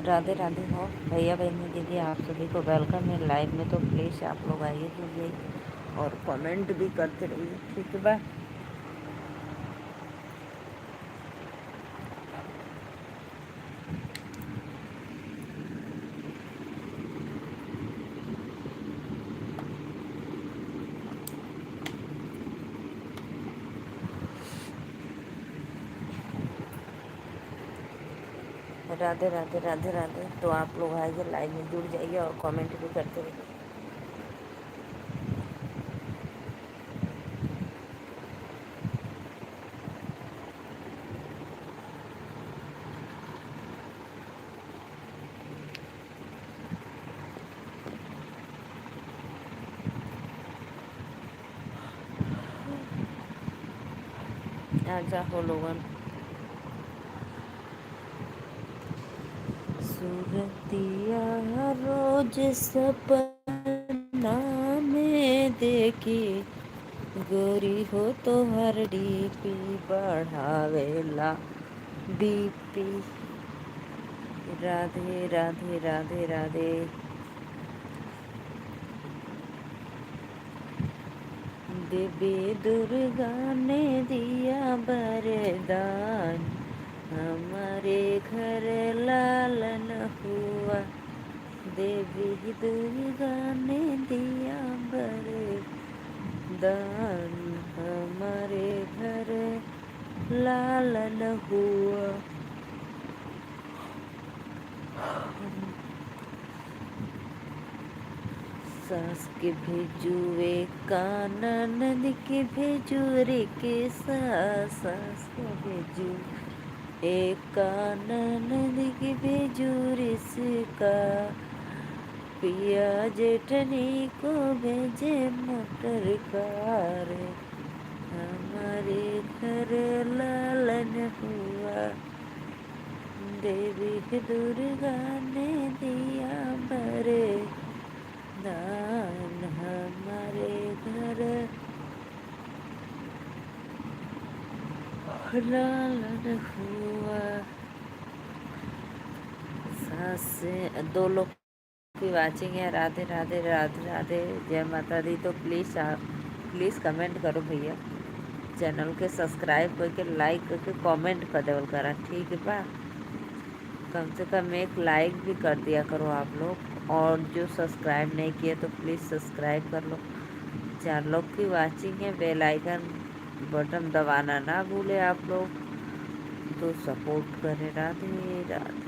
राधे राधे हो भैया बहनी दीदी, आप सभी को वेलकम है लाइव में। तो प्लीज़ आप लोग आइए जुड़िए और कमेंट भी करते रहिए, ठीक है बाय। राधे राधे राधे राधे। तो आप लोग आइए लाइव में जुड़ जाइए और कमेंट भी करते रहिए। आजा हो लोगन। सूरतिया रोज सपना में देखी, गोरी हो तो हर डीपी बढ़ावेला बीपी। राधे राधे राधे राधे। देवी दुर्गा ने दिया वरदान, हमारे घर लालन हुआ। देवी दुर्गा ने दिया वरदान, हमारे घर लालन हुआ। सास के भेजुए काना, नंद के भेजू रे के सास के भेजू एक काना, नंद के भेजू रिसका। पिया जेठनी को भेजे मोटर कार, हमारे घर लालन हुआ। देवी दुर्गा ने दिया वरदान, हमारे घर लालन हुआ। सास से दो लोग की वाचिंग है। राधे राधे राधे राधे, जय माता दी। तो प्लीज़ कमेंट करो भैया। चैनल के सब्सक्राइब करके लाइक करके कमेंट कर देवल करा, ठीक है बा। कम से कम एक लाइक भी कर दिया करो आप लोग, और जो सब्सक्राइब नहीं किए तो प्लीज़ सब्सक्राइब कर लो। 4 लोग की वाचिंग है। बेल आइकन बटन दबाना ना भूले आप लोग, तो सपोर्ट करें। राधे राधे।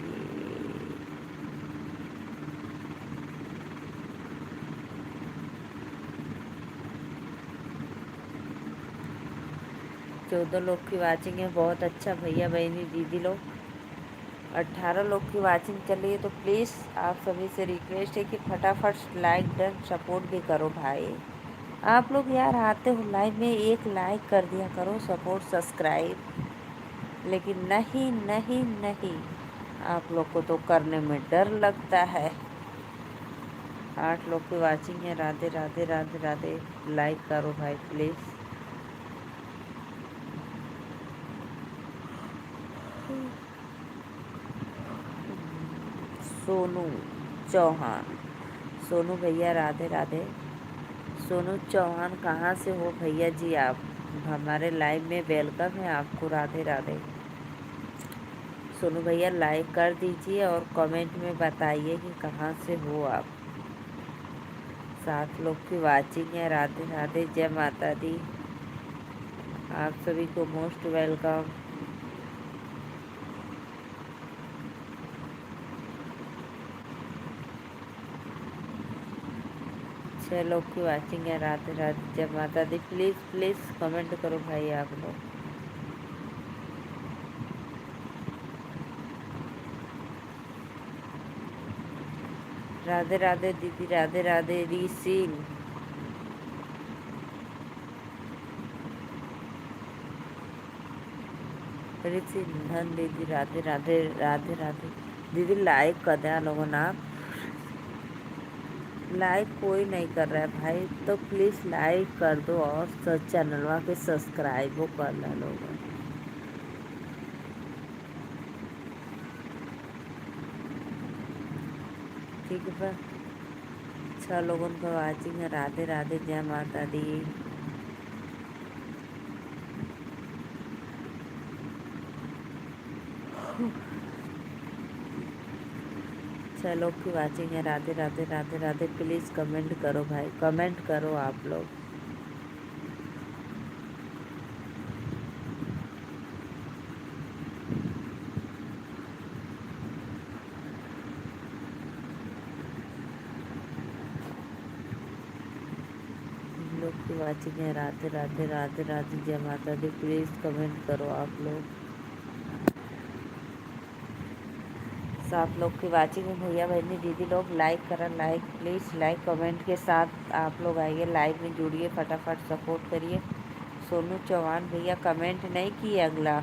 14 लोग की वाचिंग है, बहुत अच्छा भैया बहनी दीदी लोग। 18 लोग की वाचिंग चल रही है। तो प्लीज़ आप सभी से रिक्वेस्ट है कि फटाफट लाइक डन सपोर्ट भी करो भाई। आप लोग यार आते हो लाइव में, एक लाइक कर दिया करो, सपोर्ट सब्सक्राइब। लेकिन नहीं नहीं नहीं, आप लोग को तो करने में डर लगता है। 8 लोग की वाचिंग है। राधे राधे राधे राधे। लाइक करो भाई प्लीज़। सोनू चौहान, सोनू भैया राधे राधे। सोनू चौहान कहाँ से हो भैया जी आप? हमारे लाइव में वेलकम है आपको। राधे राधे। सोनू भैया लाइक कर दीजिए और कमेंट में बताइए कि कहाँ से हो आप। 7 लोग की वाचिंग है। राधे राधे, जय माता दी। आप सभी को मोस्ट वेलकम। 6 लोग की वाचिंग है। राधे राधे, जय माता दी। प्लीज़ प्लीज़ कमेंट करो भाई आप लोग। राधे राधे दीदी, राधे राधे री सिंह। ऋषि धन दीदी, राधे राधे राधे राधे। दीदी लाइक कर देना लोगों ना, लाइक कोई नहीं कर रहा है भाई, तो प्लीज़ लाइक कर दो और चैनलवा के सब्सक्राइब कर ला लोगों। ठीक है। 6 लोगों का वाचिंग है। राधे राधे, जय माता दी। 6 लोग की वाचिंग है। राधे राधे राधे राधे। प्लीज़ कमेंट करो भाई, कमेंट करो आप लोग। लोग की वाचिंग है। राधे राधे राधे राधे, जय माता दी। प्लीज़ कमेंट करो आप लोग। 7 लोग की वाचिंग है। भैया बहनी दीदी लोग लाइक करें, लाइक प्लीज़, लाइक कमेंट के साथ आप लोग आइए, लाइव में जुड़िए, फटाफट सपोर्ट करिए। सोनू चौहान भैया कमेंट नहीं किए अगला।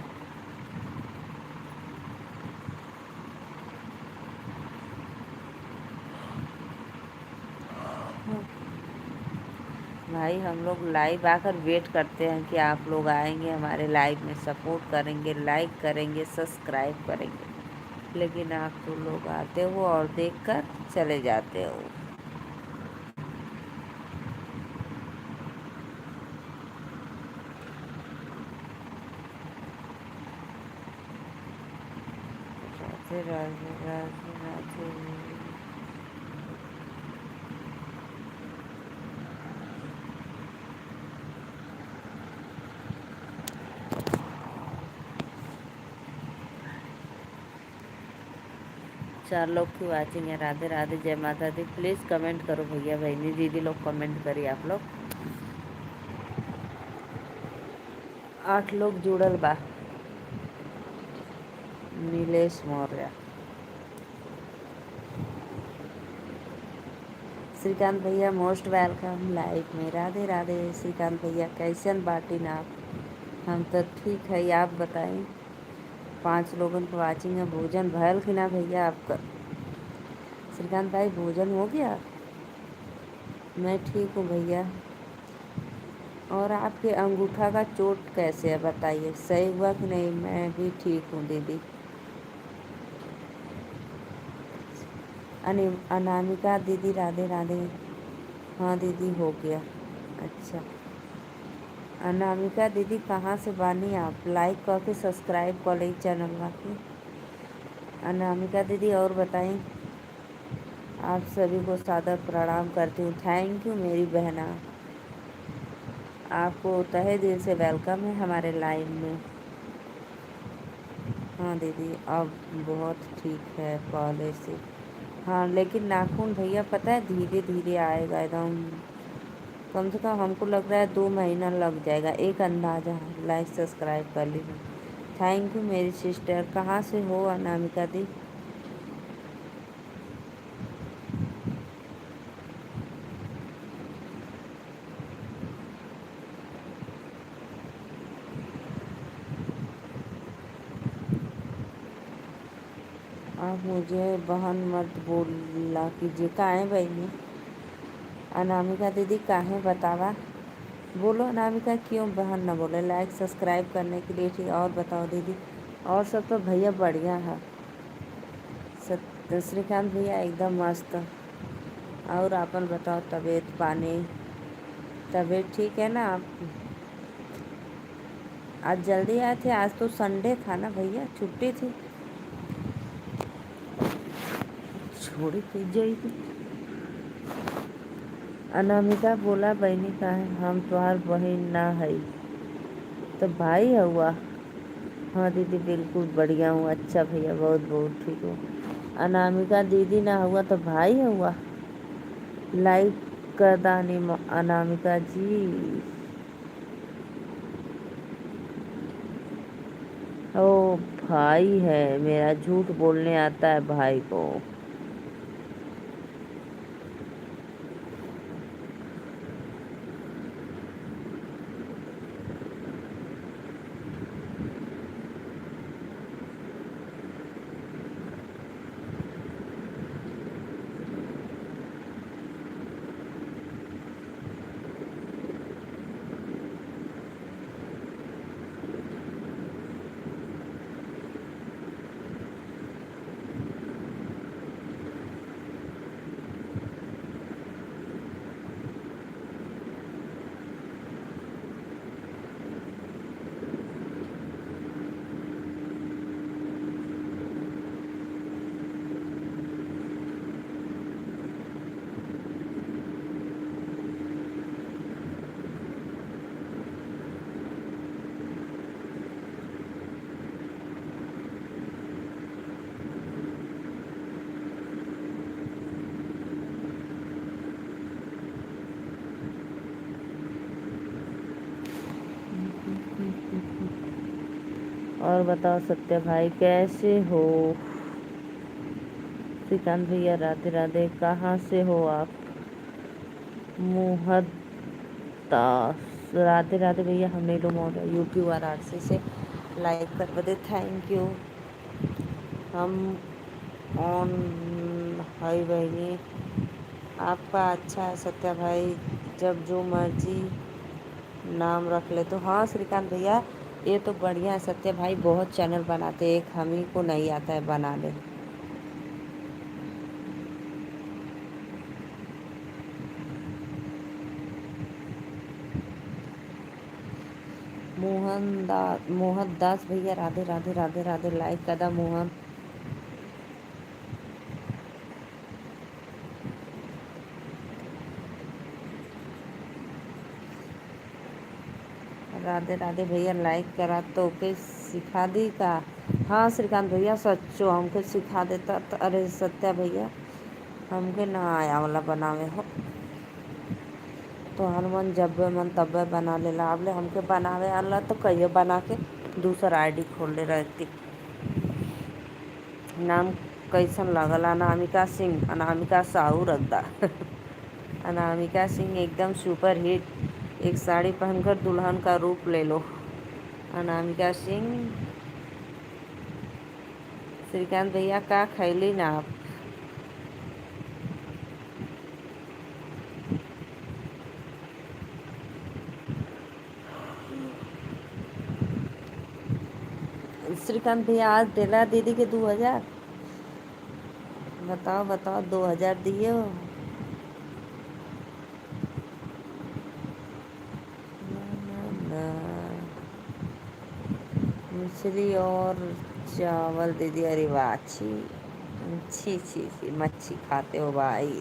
भाई हम लोग लाइव आकर वेट करते हैं कि आप लोग आएंगे हमारे लाइव में, सपोर्ट करेंगे, लाइक करेंगे, सब्सक्राइब करेंगे, लेकिन आप तो लोग आते हो और देखकर चले जाते हो। राधे राधे राधे राधे। 4 लोग की वाचिंग है। राधे राधे, जय माता दी। प्लीज़ कमेंट करो भैया बहनी दीदी लोग, कमेंट करिए आप लोग। 8 लोग जुड़ल बा। नीलेश मौर्य। श्रीकांत भैया मोस्ट वेलकम लाइव में। राधे राधे श्रीकांत भैया, कैसन बाटी आप? हम तो ठीक है, आप बताएं। 5 लोगों को वाचिंग है। भोजन भयल कि ना भैया आपका? श्रीकांत भाई भोजन हो गया? मैं ठीक हूँ भैया। और आपके अंगूठा का चोट कैसे है बताइए, सही हुआ कि नहीं? मैं भी ठीक हूँ दीदी। अनामिका दीदी राधे राधे। हाँ दीदी हो गया। अच्छा, अनामिका दीदी कहाँ से बानी आप? लाइक करके सब्सक्राइब कर ली चैनल के। अनामिका दीदी और बताएं। आप सभी को सादर प्रणाम करती हूँ। थैंक यू मेरी बहना, आपको तहे दिल से वेलकम है हमारे लाइव में। हाँ दीदी अब बहुत ठीक है पहले से। हाँ लेकिन नाखून भैया पता है धीरे धीरे आएगा एकदम। कम से कम हमको लग रहा है 2 महीना लग जाएगा, एक अंदाज़ा है। लाइक सब्सक्राइब कर लीजिए। थैंक यू मेरी सिस्टर। कहाँ से हो अनामिका दी? आप मुझे बहन मत बोला कीजिए। काहे बहनी? अनामिका दीदी काहे बतावा? बोलो अनामिका, क्यों बहन न बोले? लाइक सब्सक्राइब करने के लिए ठीक। और बताओ दीदी, और सब तो भैया बढ़िया है। श्रीकांत भैया एकदम मस्त। और आपन बताओ, तबीयत पानी, तबीयत ठीक है ना आपकी? आज जल्दी आए थे, आज तो संडे था ना भैया, छुट्टी थी। छोड़ी थी जाइए। अनामिका बोला बहनी का है, हम तुम्हार बहन ना है तो भाई हुआ। हाँ दीदी बिल्कुल बढ़िया हूँ। अच्छा भैया बहुत बहुत ठीक हूँ। अनामिका दीदी ना हुआ तो भाई हुआ। लाइक कर दानी अनामिका जी। ओ भाई है मेरा, झूठ बोलने आता है भाई को। और बताओ सत्य भाई कैसे हो? श्रीकांत भैया राधे राधे। कहाँ से हो आप? मोहदास राधे राधे भैया। हम नीलू मौर्य यूपी वाराणसी से लाइक कर बदे थैंक यू। हम ऑन हाय बहनी आपका अच्छा है सत्या भाई, जब जो मर्जी नाम रख ले तो। हाँ श्रीकांत भैया ये तो बढ़िया है सत्य भाई, बहुत चैनल बनाते, एक हम ही को नहीं आता है बनाने। मोहन दास भैया राधे राधे राधे राधे। लाइक कदा मोहन। राधे राधे भैया लाइक करा तो के सिखा दी का। हाँ श्रीकांत भैया सच्चो हमके सिखा देता तो। अरे सत्या भैया हमके ना आया वाला बनावे हो तो हनुमान जब मन तब बना लेला। आवले हमके बनावे आला तो कहियो बना के दूसरा आईडी खोल ले रहती। नाम कैसन लगल? अनामिका सिंह, अनामिका साहू रद्दा। अनामिका सिंह एकदम सुपर हिट। एक साड़ी पहनकर दुल्हन का रूप ले लो। अनामिका सिंह। श्रीकांत भैया का खैली ना आप? श्रीकांत भैया आज दिला दीदी के 2000। बताओ बताओ 2000 दिए हो? ना, मछली और चावल दीदी। अरे वाह अच्छी। छी छी छी मच्छी खाते हो भाई?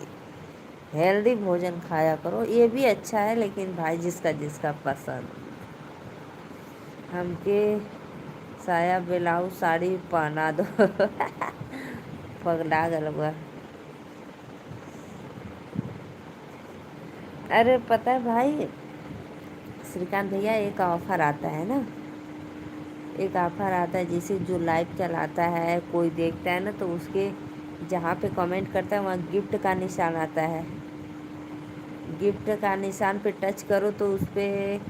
हेल्दी भोजन खाया करो, ये भी अच्छा है लेकिन भाई जिसका जिसका पसंद। हमके साया ब्लाउज साड़ी पहना दो। पगला गल बा। अरे पता है भाई श्रीकांत भैया एक ऑफ़र आता है ना, एक ऑफ़र आता है जिसे जो लाइव चलाता है कोई देखता है ना तो उसके जहाँ पे कमेंट करता है वहाँ गिफ्ट का निशान आता है। गिफ्ट का निशान पे टच करो तो उस पर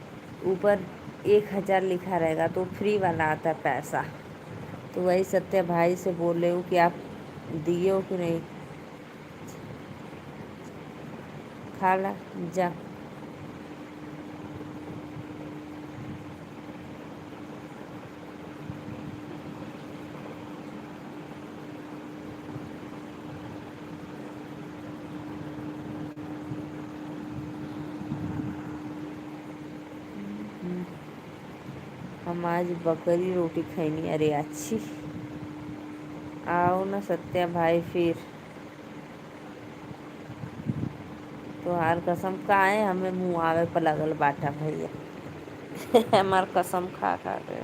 ऊपर 1000 लिखा रहेगा तो फ्री वाला आता है पैसा। तो वही सत्य भाई से बोल रहे हूँ कि आप दिए हो कि नहीं। खा ला जा। हम आज बकरी रोटी खैनी। अरे अच्छी। आओ ना सत्या भाई फिर। तोहार कसम का है हमें मुँह आवे पर लगल बाटा भैया। हमार कसम खा खा के।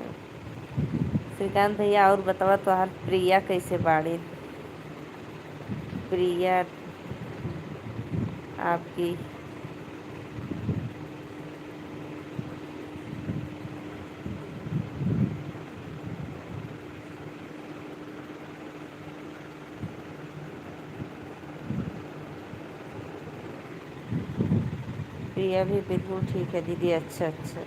श्रीकांत भैया और बतावा तोहार प्रिया कैसे बाड़ी? प्रिया आपकी। प्रिया भी बिल्कुल ठीक है दीदी। अच्छा अच्छा।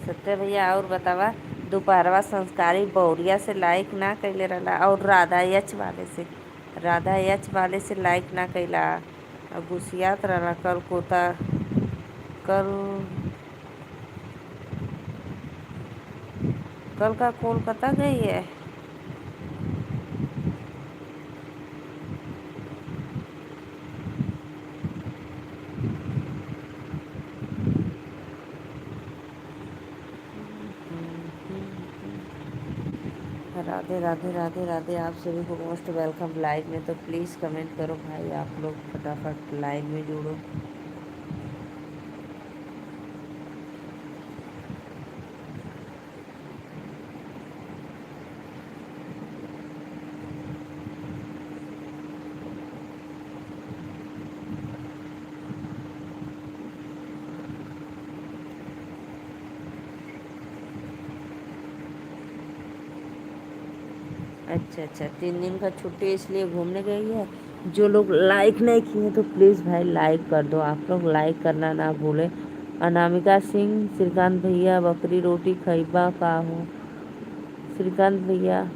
सत्य भैया और बतावा दोपहरवा संस्कारी बौरिया से लाइक ना कैले रहला और राधा यच वाले से, राधा यच वाले से लाइक ना कैला और गुस्सियात रहला। कल कोता कल कल का कोलकाता गई है। राधे राधे राधे राधे। आप सभी को मोस्ट वेलकम लाइव में। तो प्लीज़ कमेंट करो भाई, आप लोग फटाफट लाइव में जुड़ो। अच्छा अच्छा, 3 दिन का छुट्टी इसलिए घूमने गई है। जो लोग लाइक नहीं किए तो प्लीज़ भाई लाइक कर दो, आप लोग लाइक करना ना भूलें। अनामिका सिंह, श्रीकांत भैया, बकरी रोटी खैबा का हो, श्रीकांत भैया।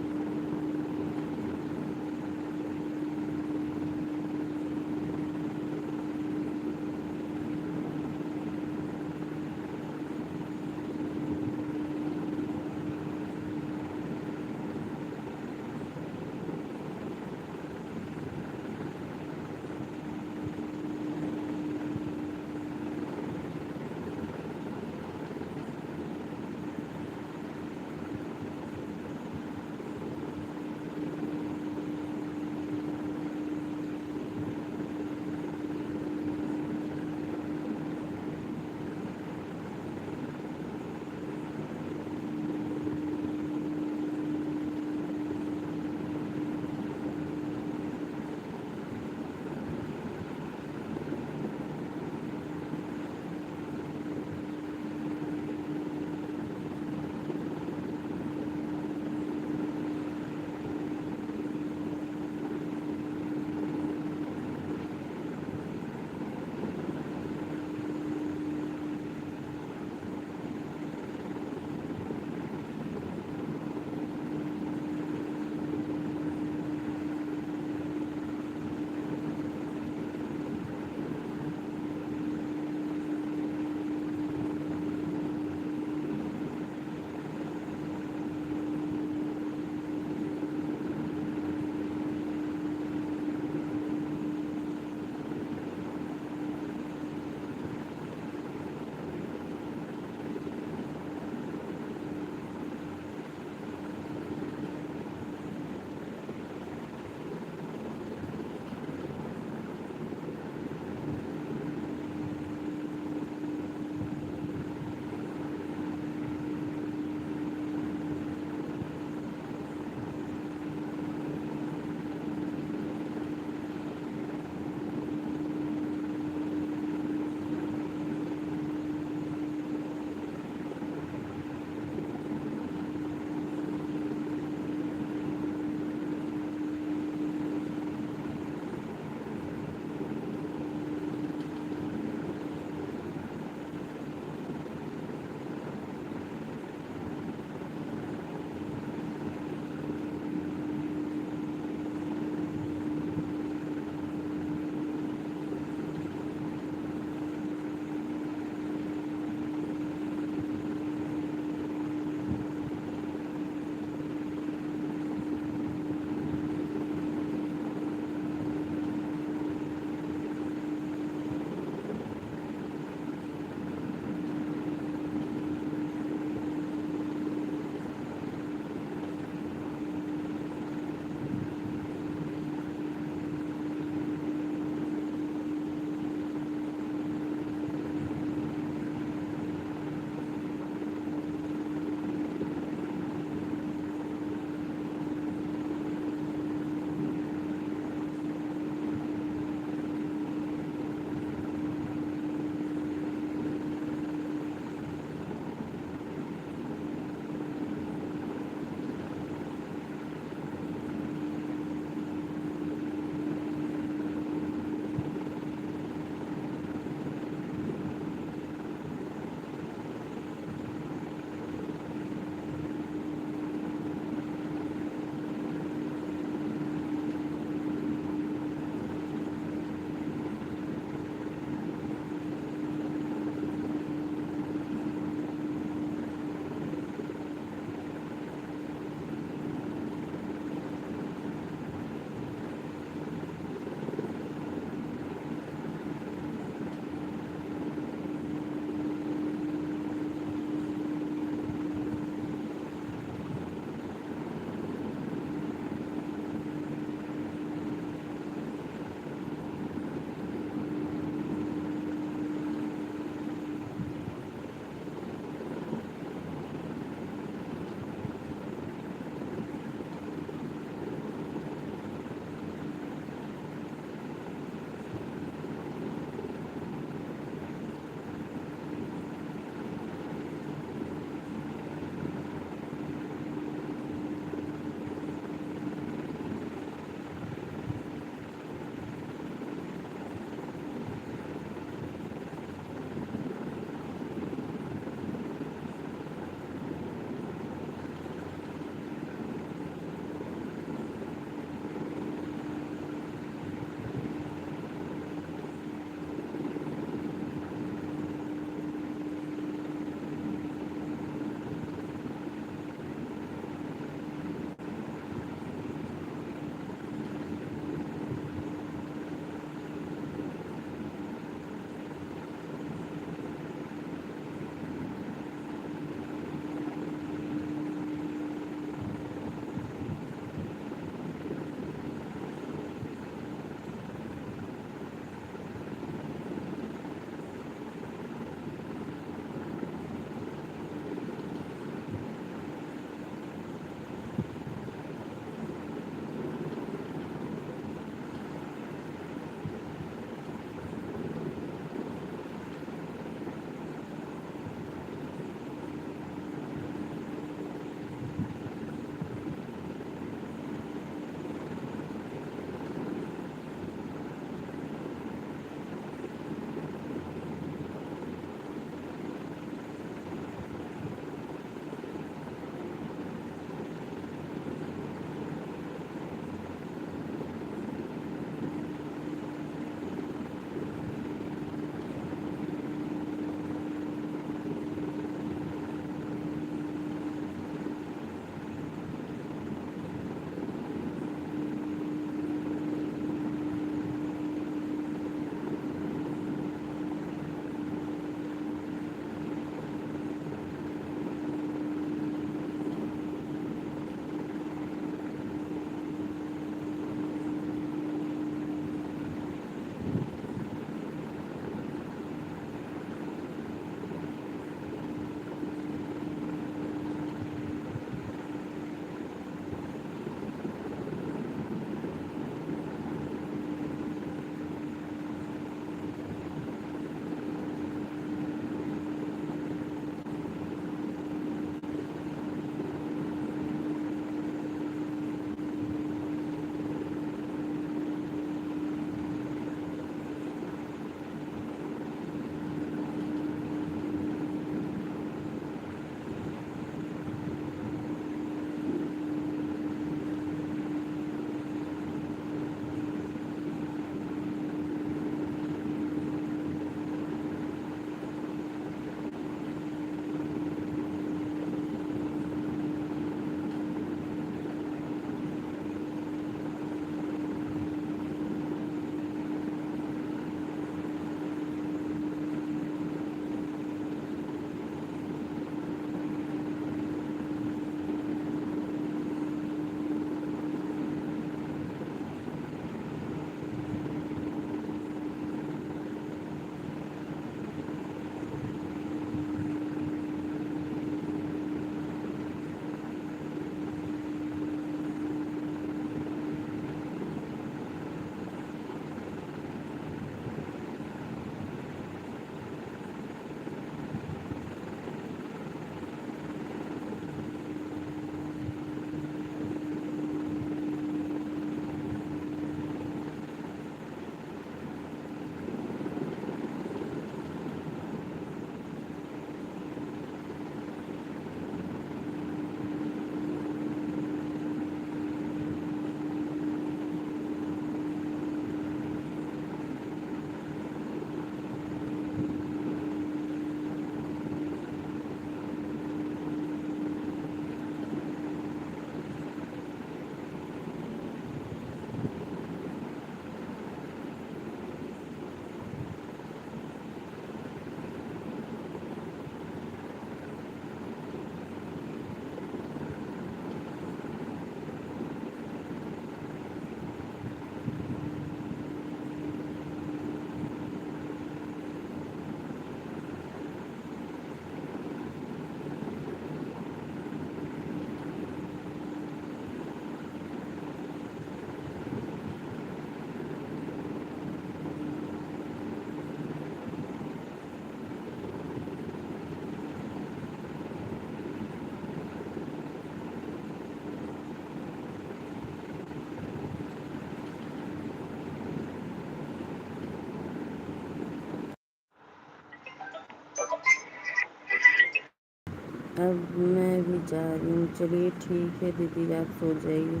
अब मैं भी जा रही हूँ, चलिए ठीक है दीदी, आप सो जाइए,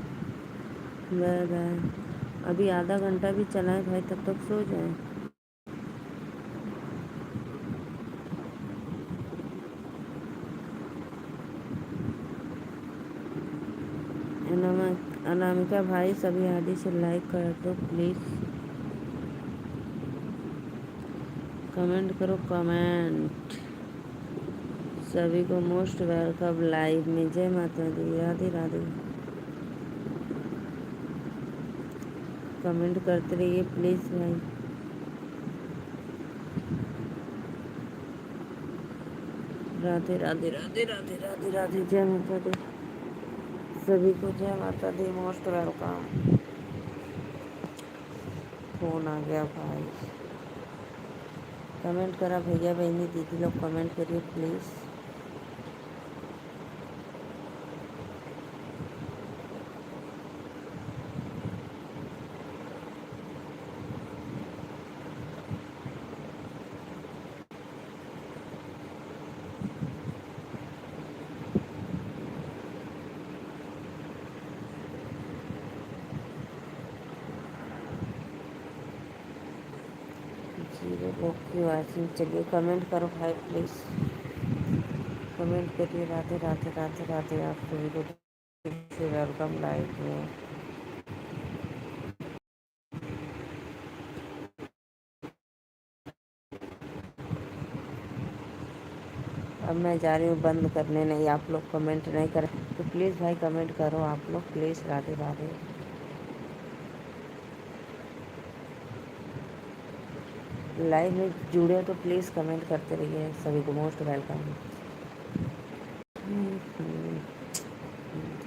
बाय बाय। अभी आधा घंटा भी चला है भाई, तब तक सो जाए। अनामिका भाई सभी आईडी से लाइक कर दो प्लीज़, कमेंट करो कमेंट। सभी को मोस्ट वेलकम लाइव में। जय माता दी, राधे राधे। कमेंट करते रहिए प्लीज़ भाई। राधे राधे राधे राधे राधे राधे। जय माता दी, सभी को जय माता दी, मोस्ट वेलकम। फ़ोन आ गया भाई। कमेंट करा भैया बहनी दीदी लोग, कमेंट करिए प्लीज़। जीरो लोग की वाचिंग। चलिए कमेंट करो भाई प्लीज़, कमेंट करिए। राधे राधे राधे राधे। आप सभी को फिर से वेलकम लाइव में। अब मैं जा रही हूँ बंद करने, नहीं आप लोग कमेंट नहीं करें तो प्लीज़ भाई कमेंट करो आप लोग प्लीज़। राधे राधे। लाइव में जुड़े हो तो प्लीज़ कमेंट करते रहिए। सभी को मोस्ट वेलकम।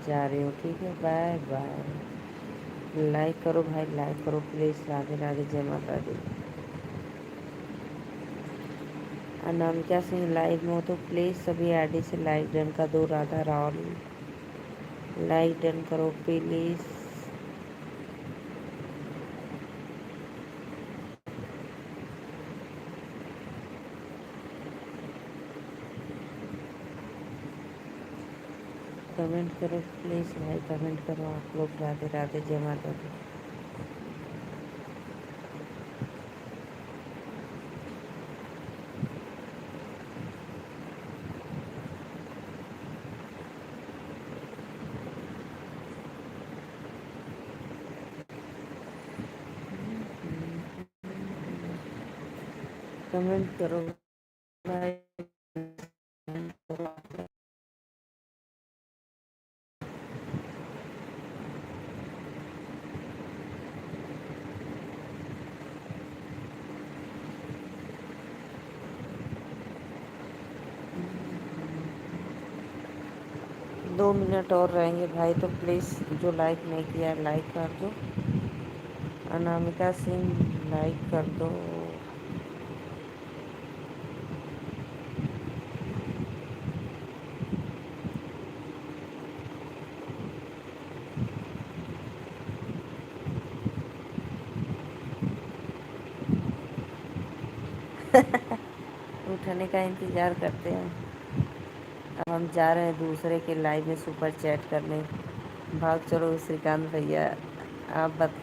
जा रही हूँ, ठीक है, बाय बाय। लाइक करो भाई, लाइक करो प्लीज़। राधे राधे। जय माता दी। अनामिका सिंह लाइव में हो तो प्लीज़ सभी आईडी से लाइक डन कर दो। राधा राहुल लाइक डन करो प्लीज़। कमेंट करो प्लीज़ भाई, कमेंट करो आप लोग। राधे राधे। जय माता दी। कमेंट करो भाई। 2 मिनट और रहेंगे भाई, तो प्लीज़ जो लाइक नहीं किया है लाइक कर दो। अनामिका सिंह लाइक कर दो। उठने का इंतज़ार करते हैं। अब हम जा रहे हैं दूसरे के लाइव में सुपर चैट करने। भाग चलो श्रीकांत भैया। आप बत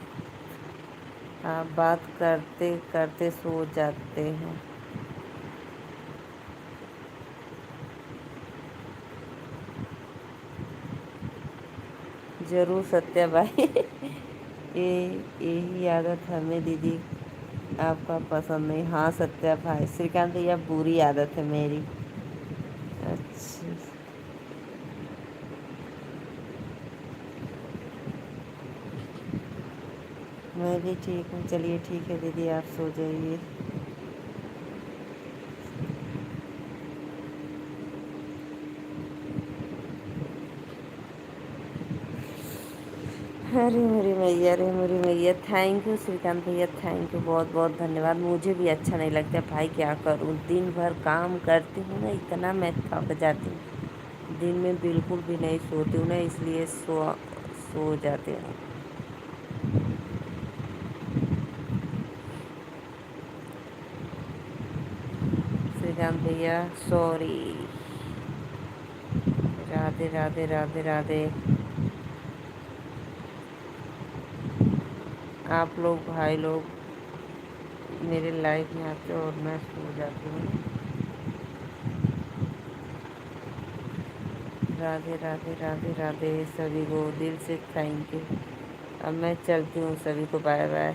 आप बात करते करते सो जाते हैं। ज़रूर सत्या भाई। ये यही आदत हमें दीदी आपका पसंद नहीं। हाँ सत्या भाई, श्रीकांत भैया बुरी आदत है मेरी। अच्छा, मैं भी ठीक हूँ। चलिए ठीक है दीदी, आप सो जाइए। अरे मेरी मैया, अरे मेरी मैया। थैंक यू श्रीकांत भैया, थैंक यू, बहुत बहुत धन्यवाद। मुझे भी अच्छा नहीं लगता भाई, क्या करूँ, दिन भर काम करती हूँ ना, इतना मैं थक जाती हूँ। दिन में बिल्कुल भी नहीं सोती हूँ ना, इसलिए सो जाते हैं। श्रीकांत भैया सॉरी। राधे राधे राधे राधे। आप लोग भाई लोग मेरे लाइफ में आते हो और मैं सो जाती हूँ। राधे राधे राधे राधे सभी को दिल से थैंक यू। अब मैं चलती हूँ, सभी को बाय बाय।